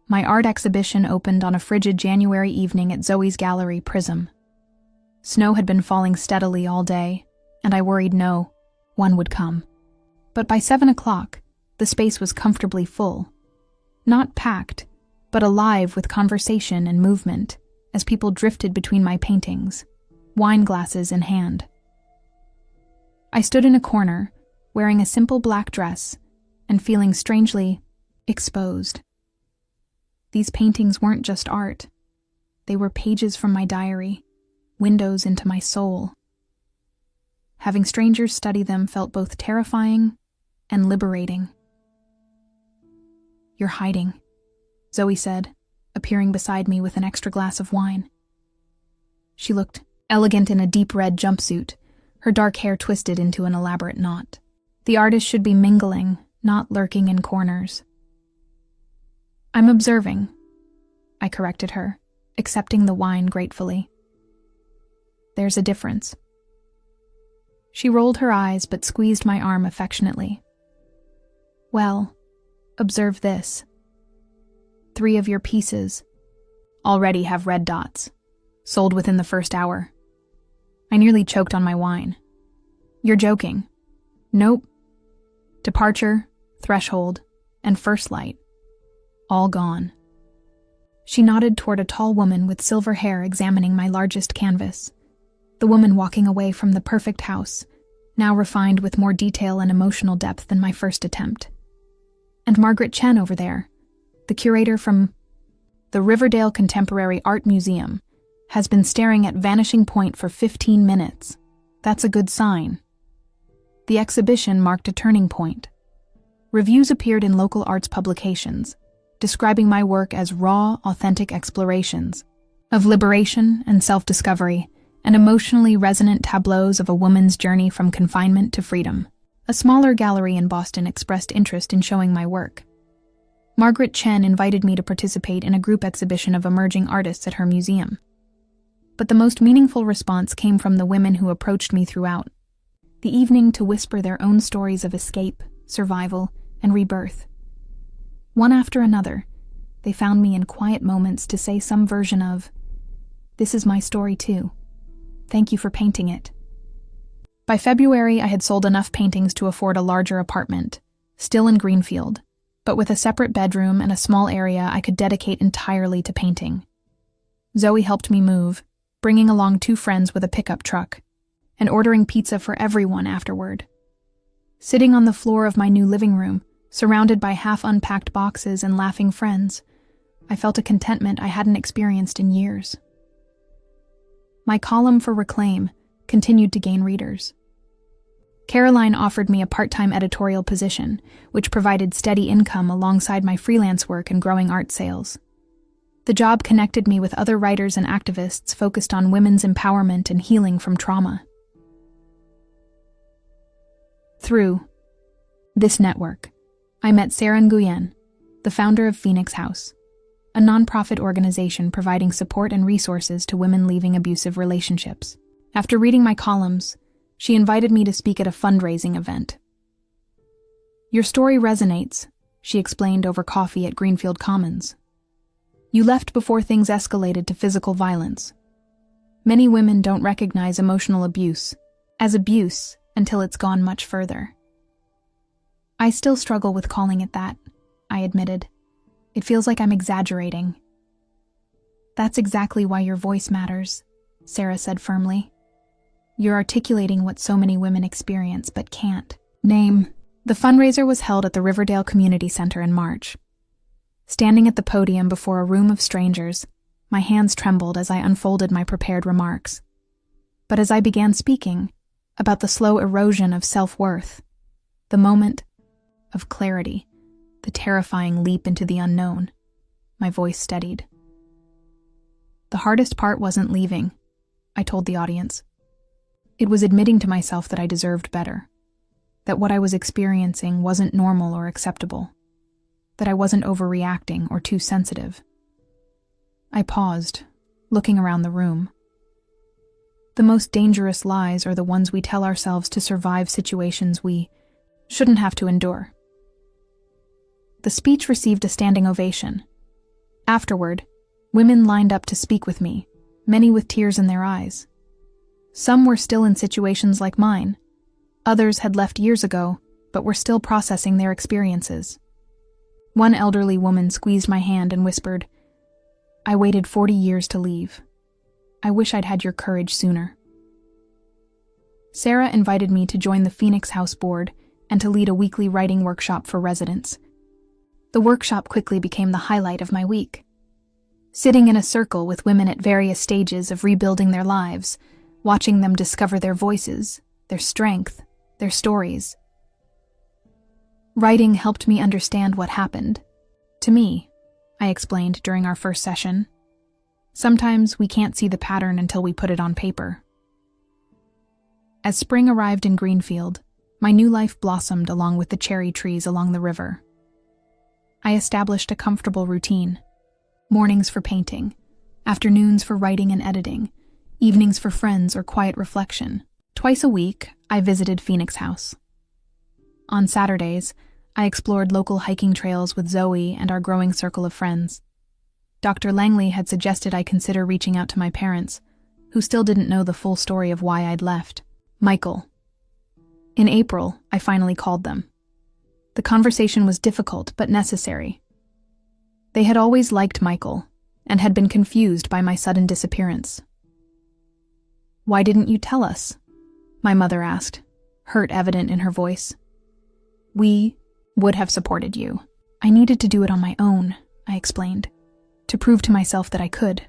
My art exhibition opened on a frigid January evening at Zoe's gallery, Prism. Snow had been falling steadily all day, and I worried no one would come. But by 7 o'clock, the space was comfortably full. Not packed, but alive with conversation and movement, as people drifted between my paintings, wine glasses in hand. I stood in a corner, wearing a simple black dress, and feeling strangely exposed. These paintings weren't just art. They were pages from my diary, windows into my soul. Having strangers study them felt both terrifying and liberating. "You're hiding," Zoe said, appearing beside me with an extra glass of wine. She looked elegant in a deep red jumpsuit, her dark hair twisted into an elaborate knot. The artist should be mingling, not lurking in corners. "I'm observing," I corrected her, accepting the wine gratefully. "There's a difference." She rolled her eyes but squeezed my arm affectionately. "Well, observe this. 3 of your pieces already have red dots, sold within the first hour." I nearly choked on my wine. "You're joking." "Nope. Departure, Threshold, and First Light. All gone." She nodded toward a tall woman with silver hair examining my largest canvas. The woman walking away from the perfect house, now refined with more detail and emotional depth than my first attempt. And Margaret Chen over there, the curator from the Riverdale Contemporary Art Museum, has been staring at Vanishing Point for 15 minutes. That's a good sign. The exhibition marked a turning point. Reviews appeared in local arts publications, describing my work as raw, authentic explorations of liberation and self-discovery, and emotionally resonant tableaus of a woman's journey from confinement to freedom. A smaller gallery in Boston expressed interest in showing my work. Margaret Chen invited me to participate in a group exhibition of emerging artists at her museum. But the most meaningful response came from the women who approached me throughout the evening to whisper their own stories of escape, survival, and rebirth. One after another, they found me in quiet moments to say some version of, "This is my story too. Thank you for painting it." By February, I had sold enough paintings to afford a larger apartment, still in Greenfield, but with a separate bedroom and a small area I could dedicate entirely to painting. Zoe helped me move, bringing along 2 friends with a pickup truck, and ordering pizza for everyone afterward. Sitting on the floor of my new living room, surrounded by half-unpacked boxes and laughing friends, I felt a contentment I hadn't experienced in years. My column for Reclaim continued to gain readers. Caroline offered me a part-time editorial position, which provided steady income alongside my freelance work and growing art sales. The job connected me with other writers and activists focused on women's empowerment and healing from trauma. Through this network, I met Sarah Nguyen, the founder of Phoenix House, a nonprofit organization providing support and resources to women leaving abusive relationships. After reading my columns, she invited me to speak at a fundraising event. "Your story resonates," she explained over coffee at Greenfield Commons. "You left before things escalated to physical violence. Many women don't recognize emotional abuse as abuse until it's gone much further." "I still struggle with calling it that," I admitted. "It feels like I'm exaggerating." "That's exactly why your voice matters," Sarah said firmly. "You're articulating what so many women experience but can't name." The fundraiser was held at the Riverdale Community Center in March. Standing at the podium before a room of strangers, my hands trembled as I unfolded my prepared remarks. But as I began speaking about the slow erosion of self-worth, the moment of clarity, the terrifying leap into the unknown, my voice steadied. "The hardest part wasn't leaving," I told the audience. "It was admitting to myself that I deserved better, that what I was experiencing wasn't normal or acceptable, that I wasn't overreacting or too sensitive." I paused, looking around the room. The most dangerous lies are the ones we tell ourselves to survive situations we shouldn't have to endure. The speech received a standing ovation. Afterward, women lined up to speak with me, many with tears in their eyes. Some were still in situations like mine. Others had left years ago, but were still processing their experiences. One elderly woman squeezed my hand and whispered, "I waited 40 years to leave. I wish I'd had your courage sooner." Sarah invited me to join the Phoenix House board and to lead a weekly writing workshop for residents. The workshop quickly became the highlight of my week. Sitting in a circle with women at various stages of rebuilding their lives, watching them discover their voices, their strength, their stories. Writing helped me understand what happened. To me, I explained during our first session. Sometimes we can't see the pattern until we put it on paper. As spring arrived in Greenfield, my new life blossomed along with the cherry trees along the river. I established a comfortable routine. Mornings for painting, afternoons for writing and editing, evenings for friends or quiet reflection. Twice a week, I visited Phoenix House. On Saturdays, I explored local hiking trails with Zoe and our growing circle of friends. Dr. Langley had suggested I consider reaching out to my parents, who still didn't know the full story of why I'd left. Michael. In April, I finally called them. The conversation was difficult but necessary. They had always liked Michael and had been confused by my sudden disappearance. "Why didn't you tell us?" my mother asked, hurt evident in her voice. "We would have supported you. I needed to do it on my own," I explained, to prove to myself that I could.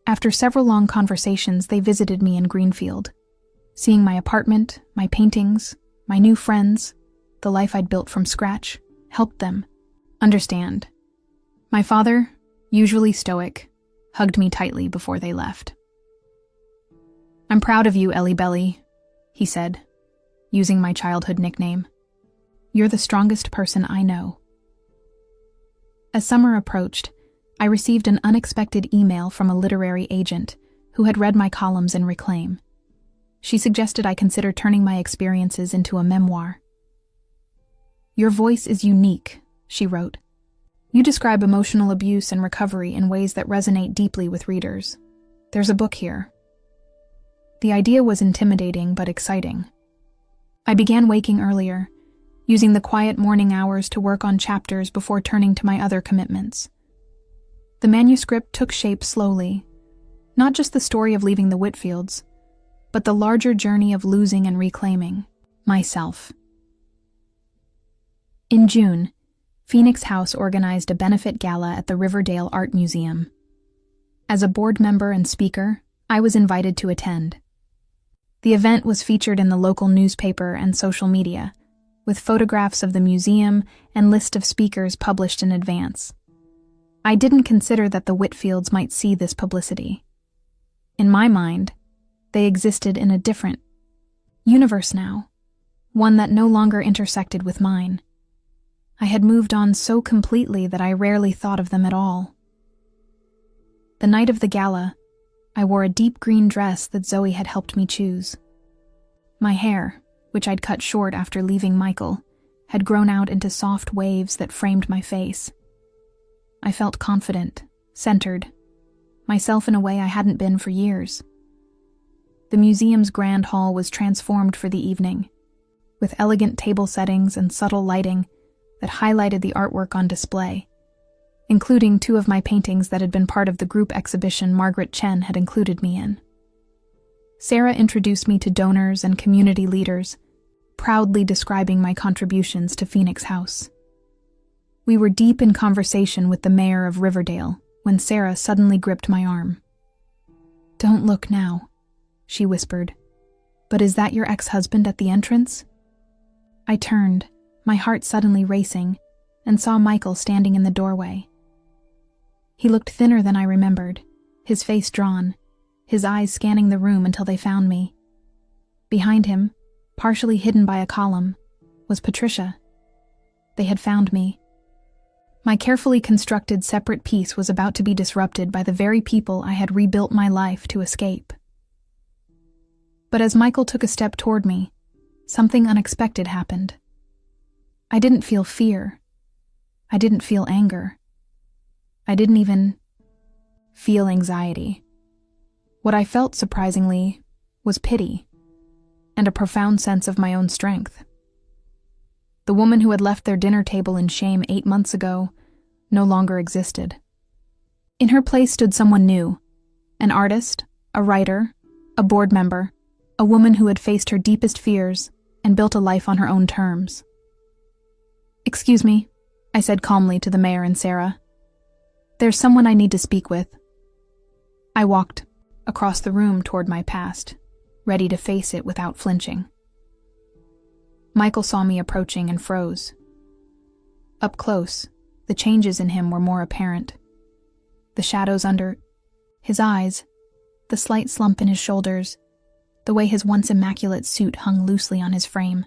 After several long conversations, they visited me in Greenfield, seeing my apartment, my paintings, my new friends, the life I'd built from scratch, helped them understand. My father, usually stoic, hugged me tightly before they left. "I'm proud of you, Ellie Belly," he said, using my childhood nickname. "You're the strongest person I know." As summer approached, I received an unexpected email from a literary agent who had read my columns in Reclaim. She suggested I consider turning my experiences into a memoir. "Your voice is unique," she wrote. "You describe emotional abuse and recovery in ways that resonate deeply with readers. There's a book here." The idea was intimidating but exciting. I began waking earlier, using the quiet morning hours to work on chapters before turning to my other commitments. The manuscript took shape slowly, not just the story of leaving the Whitfields, but the larger journey of losing and reclaiming myself. In June, Phoenix House organized a benefit gala at the Riverdale Art Museum. As a board member and speaker, I was invited to attend. The event was featured in the local newspaper and social media, with photographs of the museum and list of speakers published in advance. I didn't consider that the Whitfields might see this publicity. In my mind, they existed in a different universe now, one that no longer intersected with mine. I had moved on so completely that I rarely thought of them at all. The night of the gala, I wore a deep green dress that Zoe had helped me choose. My hair, which I'd cut short after leaving Michael, had grown out into soft waves that framed my face. I felt confident, centered, myself in a way I hadn't been for years. The museum's grand hall was transformed for the evening, with elegant table settings and subtle lighting that highlighted the artwork on display, including 2 of my paintings that had been part of the group exhibition Margaret Chen had included me in. Sarah introduced me to donors and community leaders, proudly describing my contributions to Phoenix House. We were deep in conversation with the mayor of Riverdale when Sarah suddenly gripped my arm. "Don't look now," she whispered. "But is that your ex-husband at the entrance?" I turned, my heart suddenly racing, and saw Michael standing in the doorway. He looked thinner than I remembered, his face drawn, his eyes scanning the room until they found me. Behind him, partially hidden by a column, was Patricia. They had found me. My carefully constructed separate piece was about to be disrupted by the very people I had rebuilt my life to escape. But as Michael took a step toward me, something unexpected happened. I didn't feel fear. I didn't feel anger. I didn't even feel anxiety. What I felt, surprisingly, was pity and a profound sense of my own strength. The woman who had left their dinner table in shame 8 months ago no longer existed. In her place stood someone new, an artist, a writer, a board member, a woman who had faced her deepest fears and built a life on her own terms. "Excuse me," I said calmly to the mayor and Sarah. "There's someone I need to speak with." I walked across the room toward my past, ready to face it without flinching. Michael saw me approaching and froze. Up close, the changes in him were more apparent. The shadows under his eyes, the slight slump in his shoulders, the way his once immaculate suit hung loosely on his frame.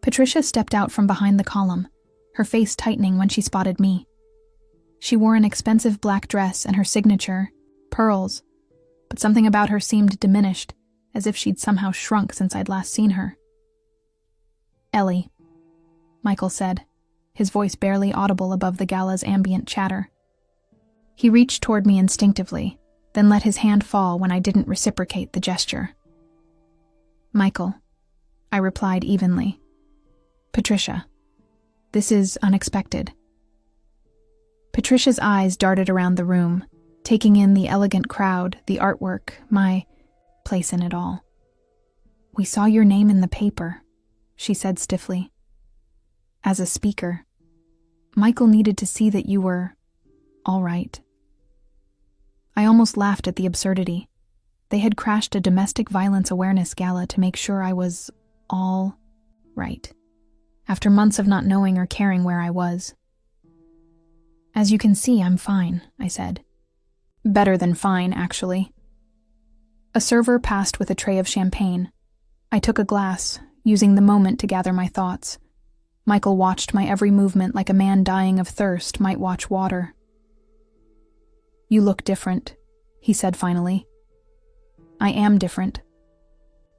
Patricia stepped out from behind the column, her face tightening when she spotted me. She wore an expensive black dress and her signature, pearls, but something about her seemed diminished, as if she'd somehow shrunk since I'd last seen her. "Ellie," Michael said, his voice barely audible above the gala's ambient chatter. He reached toward me instinctively, then let his hand fall when I didn't reciprocate the gesture. "Michael," I replied evenly. "Patricia, this is unexpected." Patricia's eyes darted around the room, taking in the elegant crowd, the artwork, my place in it all. "We saw your name in the paper," she said stiffly. "As a speaker. Michael needed to see that you were all right." I almost laughed at the absurdity. They had crashed a domestic violence awareness gala to make sure I was all right, after months of not knowing or caring where I was. "As you can see, I'm fine," I said. "Better than fine, actually." A server passed with a tray of champagne. I took a glass, using the moment to gather my thoughts. Michael watched my every movement like a man dying of thirst might watch water. "You look different," he said finally. "I am different."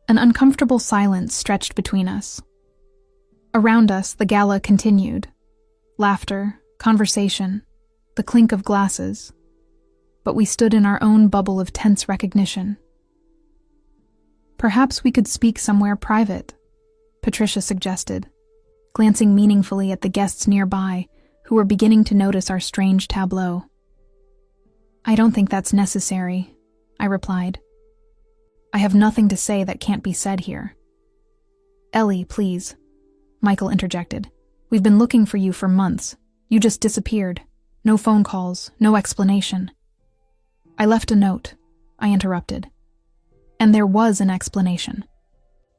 An uncomfortable silence stretched between us. Around us, the gala continued. Laughter, conversation, the clink of glasses. But we stood in our own bubble of tense recognition. "Perhaps we could speak somewhere private," Patricia suggested, glancing meaningfully at the guests nearby who were beginning to notice our strange tableau. "I don't think that's necessary," I replied. "I have nothing to say that can't be said here." "Ellie, please," Michael interjected. "We've been looking for you for months. You just disappeared. No phone calls, no explanation." "I left a note," I interrupted. "And there was an explanation.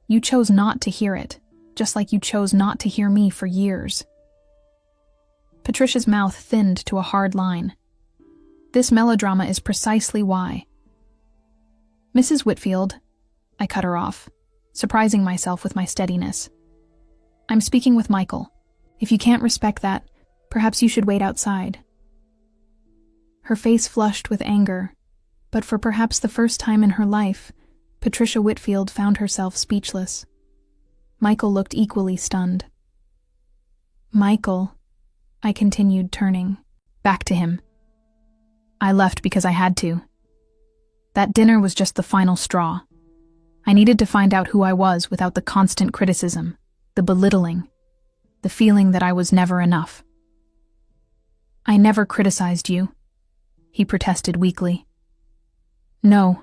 You chose not to hear it, just like you chose not to hear me for years." Patricia's mouth thinned to a hard line. This melodrama is precisely why. Mrs. Whitfield, I cut her off, surprising myself with my steadiness. I'm speaking with Michael. If you can't respect that, perhaps you should wait outside. Her face flushed with anger, but for perhaps the first time in her life, Patricia Whitfield found herself speechless. Michael looked equally stunned. Michael, I continued, turning back to him. I left because I had to. That dinner was just the final straw. I needed to find out who I was without the constant criticism, the belittling, the feeling that I was never enough. I never criticized you, he protested weakly. No,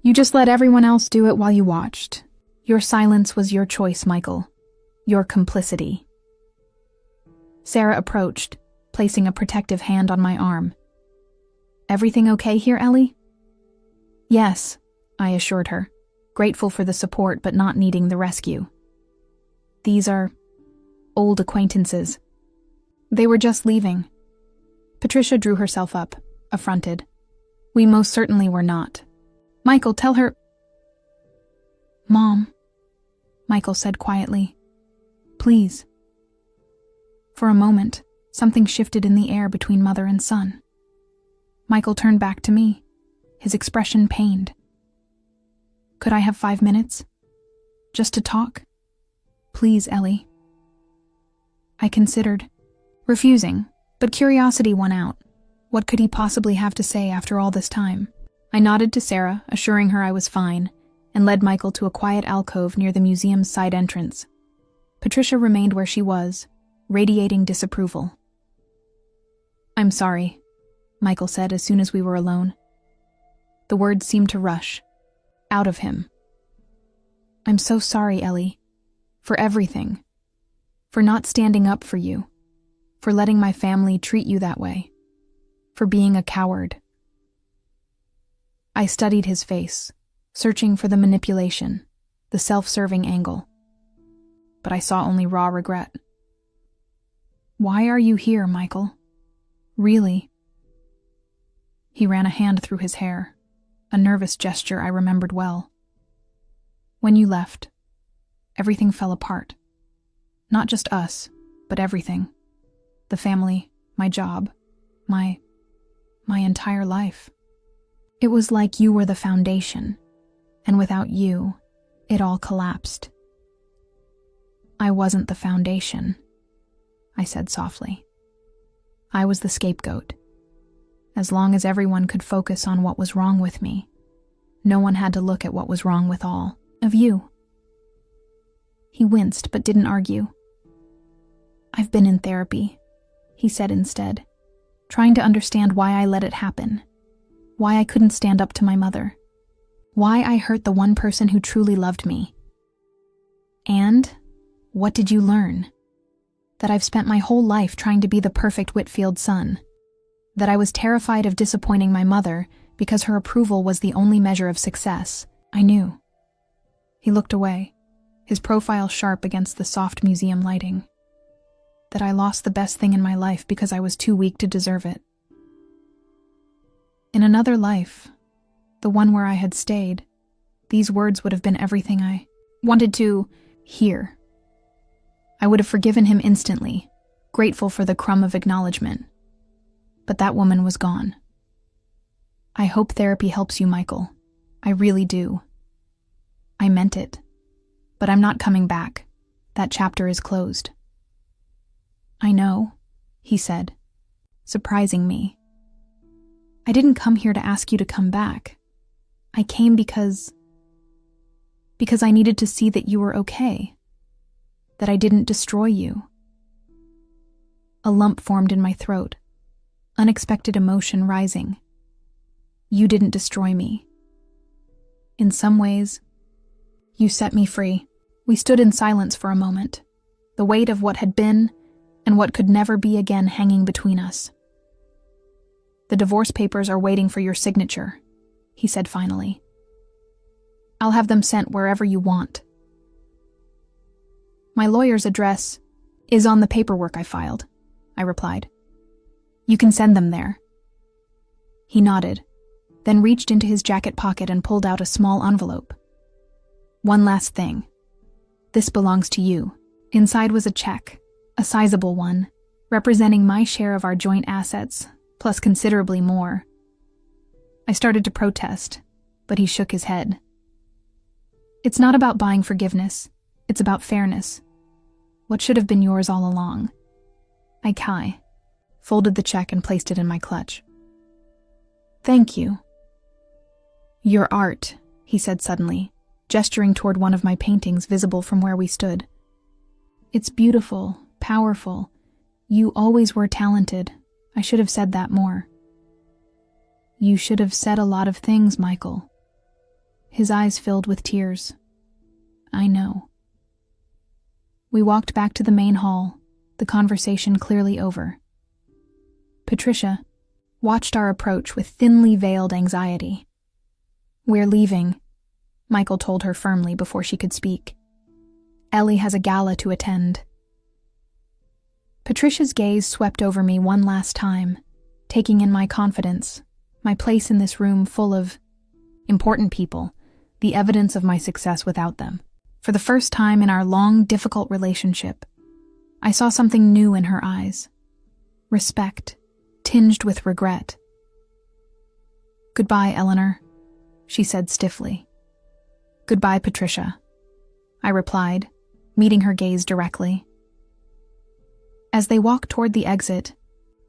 you just let everyone else do it while you watched. Your silence was your choice, Michael. Your complicity. Sarah approached, placing a protective hand on my arm. Everything okay here, Ellie? Yes, I assured her, grateful for the support but not needing the rescue. These are old acquaintances. They were just leaving. Patricia drew herself up, affronted. We most certainly were not. Michael, tell her... Mom, Michael said quietly. Please. For a moment, something shifted in the air between mother and son. Michael turned back to me, his expression pained. Could I have 5 minutes? Just to talk? Please, Ellie. I considered, refusing, but curiosity won out. What could he possibly have to say after all this time? I nodded to Sarah, assuring her I was fine, and led Michael to a quiet alcove near the museum's side entrance. Patricia remained where she was, radiating disapproval. I'm sorry, Michael said as soon as we were alone. The words seemed to rush out of him. I'm so sorry, Ellie, for everything, for not standing up for you, for letting my family treat you that way, for being a coward. I studied his face, searching for the manipulation, the self-serving angle. But I saw only raw regret. Why are you here, Michael? Really? He ran a hand through his hair, a nervous gesture I remembered well. When you left, everything fell apart. Not just us, but everything. The family, my job, my entire life. It was like you were the foundation, and without you, it all collapsed. I wasn't the foundation, I said softly. I was the scapegoat. As long as everyone could focus on what was wrong with me, no one had to look at what was wrong with all of you. He winced but didn't argue. I've been in therapy, he said instead, trying to understand why I let it happen, why I couldn't stand up to my mother, why I hurt the one person who truly loved me. And what did you learn? That I've spent my whole life trying to be the perfect Whitfield son. That I was terrified of disappointing my mother because her approval was the only measure of success. I knew. He looked away, his profile sharp against the soft museum lighting. That I lost the best thing in my life because I was too weak to deserve it. In another life, the one where I had stayed, these words would have been everything I wanted to hear. I would have forgiven him instantly, grateful for the crumb of acknowledgement. But that woman was gone. I hope therapy helps you, Michael. I really do. I meant it. But I'm not coming back. That chapter is closed. I know, he said, surprising me. I didn't come here to ask you to come back. I came because I needed to see that you were okay, that I didn't destroy you. A lump formed in my throat, unexpected emotion rising. You didn't destroy me. In some ways, you set me free. We stood in silence for a moment, the weight of what had been and what could never be again hanging between us. The divorce papers are waiting for your signature, he said finally. I'll have them sent wherever you want. My lawyer's address is on the paperwork I filed, I replied. You can send them there." He nodded, then reached into his jacket pocket and pulled out a small envelope. "One last thing. This belongs to you." Inside was a check, a sizable one, representing my share of our joint assets, plus considerably more. I started to protest, but he shook his head. "It's not about buying forgiveness. It's about fairness. What should have been yours all along." I folded the check and placed it in my clutch. "Thank you." "Your art," he said suddenly, gesturing toward one of my paintings visible from where we stood. "It's beautiful, powerful. You always were talented. I should have said that more." "You should have said a lot of things, Michael." His eyes filled with tears. "I know." We walked back to the main hall, the conversation clearly over. Patricia watched our approach with thinly veiled anxiety. "We're leaving," Michael told her firmly before she could speak. "Ellie has a gala to attend." Patricia's gaze swept over me one last time, taking in my confidence, my place in this room full of important people, the evidence of my success without them. For the first time in our long, difficult relationship, I saw something new in her eyes. Respect, tinged with regret. "Goodbye, Eleanor," she said stiffly. "Goodbye, Patricia," I replied, meeting her gaze directly. As they walked toward the exit,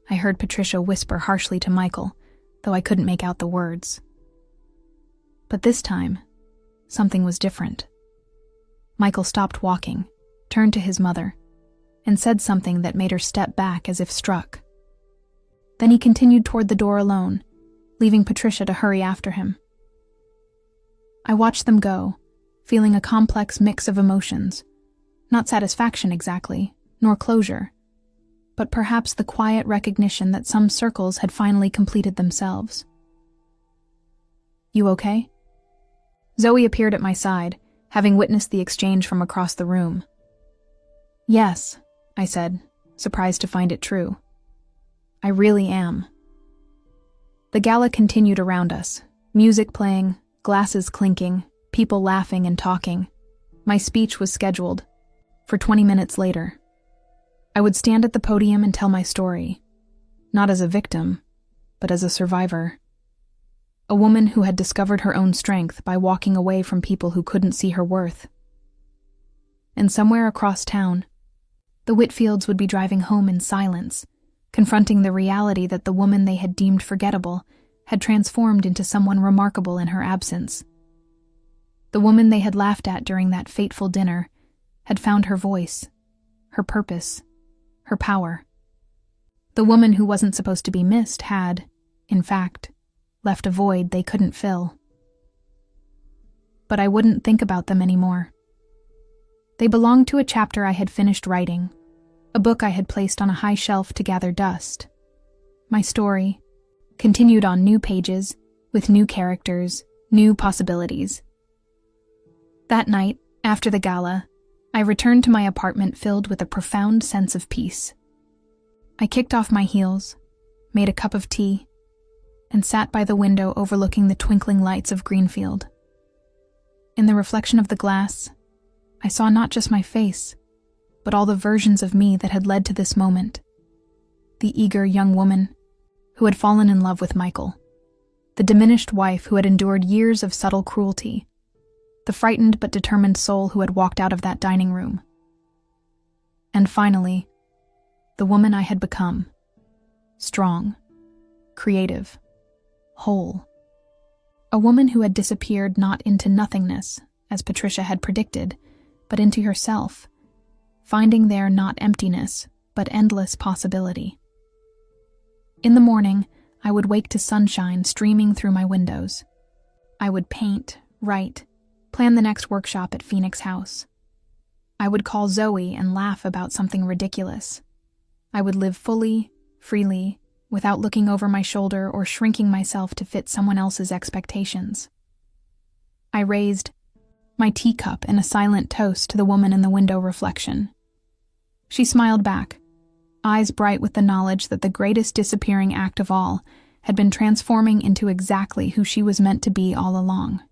I heard Patricia whisper harshly to Michael, though I couldn't make out the words. But this time, something was different. Michael stopped walking, turned to his mother, and said something that made her step back as if struck. Then he continued toward the door alone, leaving Patricia to hurry after him. I watched them go, feeling a complex mix of emotions. Not satisfaction exactly, nor closure, but perhaps the quiet recognition that some circles had finally completed themselves. "You okay?" Zoe appeared at my side, having witnessed the exchange from across the room. "Yes," I said, surprised to find it true. "I really am." The gala continued around us, music playing, glasses clinking, people laughing and talking. My speech was scheduled for 20 minutes later. I would stand at the podium and tell my story, not as a victim, but as a survivor. A woman who had discovered her own strength by walking away from people who couldn't see her worth. And somewhere across town, the Whitfields would be driving home in silence, confronting the reality that the woman they had deemed forgettable had transformed into someone remarkable in her absence. The woman they had laughed at during that fateful dinner had found her voice, her purpose, her power. The woman who wasn't supposed to be missed had, in fact, left a void they couldn't fill. But I wouldn't think about them anymore. They belonged to a chapter I had finished writing, a book I had placed on a high shelf to gather dust. My story continued on new pages, with new characters, new possibilities. That night, after the gala, I returned to my apartment filled with a profound sense of peace. I kicked off my heels, made a cup of tea, and sat by the window overlooking the twinkling lights of Greenfield. In the reflection of the glass, I saw not just my face, but all the versions of me that had led to this moment. The eager young woman who had fallen in love with Michael, the diminished wife who had endured years of subtle cruelty, the frightened but determined soul who had walked out of that dining room. And finally, the woman I had become. Strong, creative, whole. A woman who had disappeared not into nothingness, as Patricia had predicted, but into herself, finding there not emptiness, but endless possibility. In the morning, I would wake to sunshine streaming through my windows. I would paint, write, plan the next workshop at Phoenix House. I would call Zoe and laugh about something ridiculous. I would live fully, freely, without looking over my shoulder or shrinking myself to fit someone else's expectations. I raised my teacup in a silent toast to the woman in the window reflection. She smiled back, eyes bright with the knowledge that the greatest disappearing act of all had been transforming into exactly who she was meant to be all along.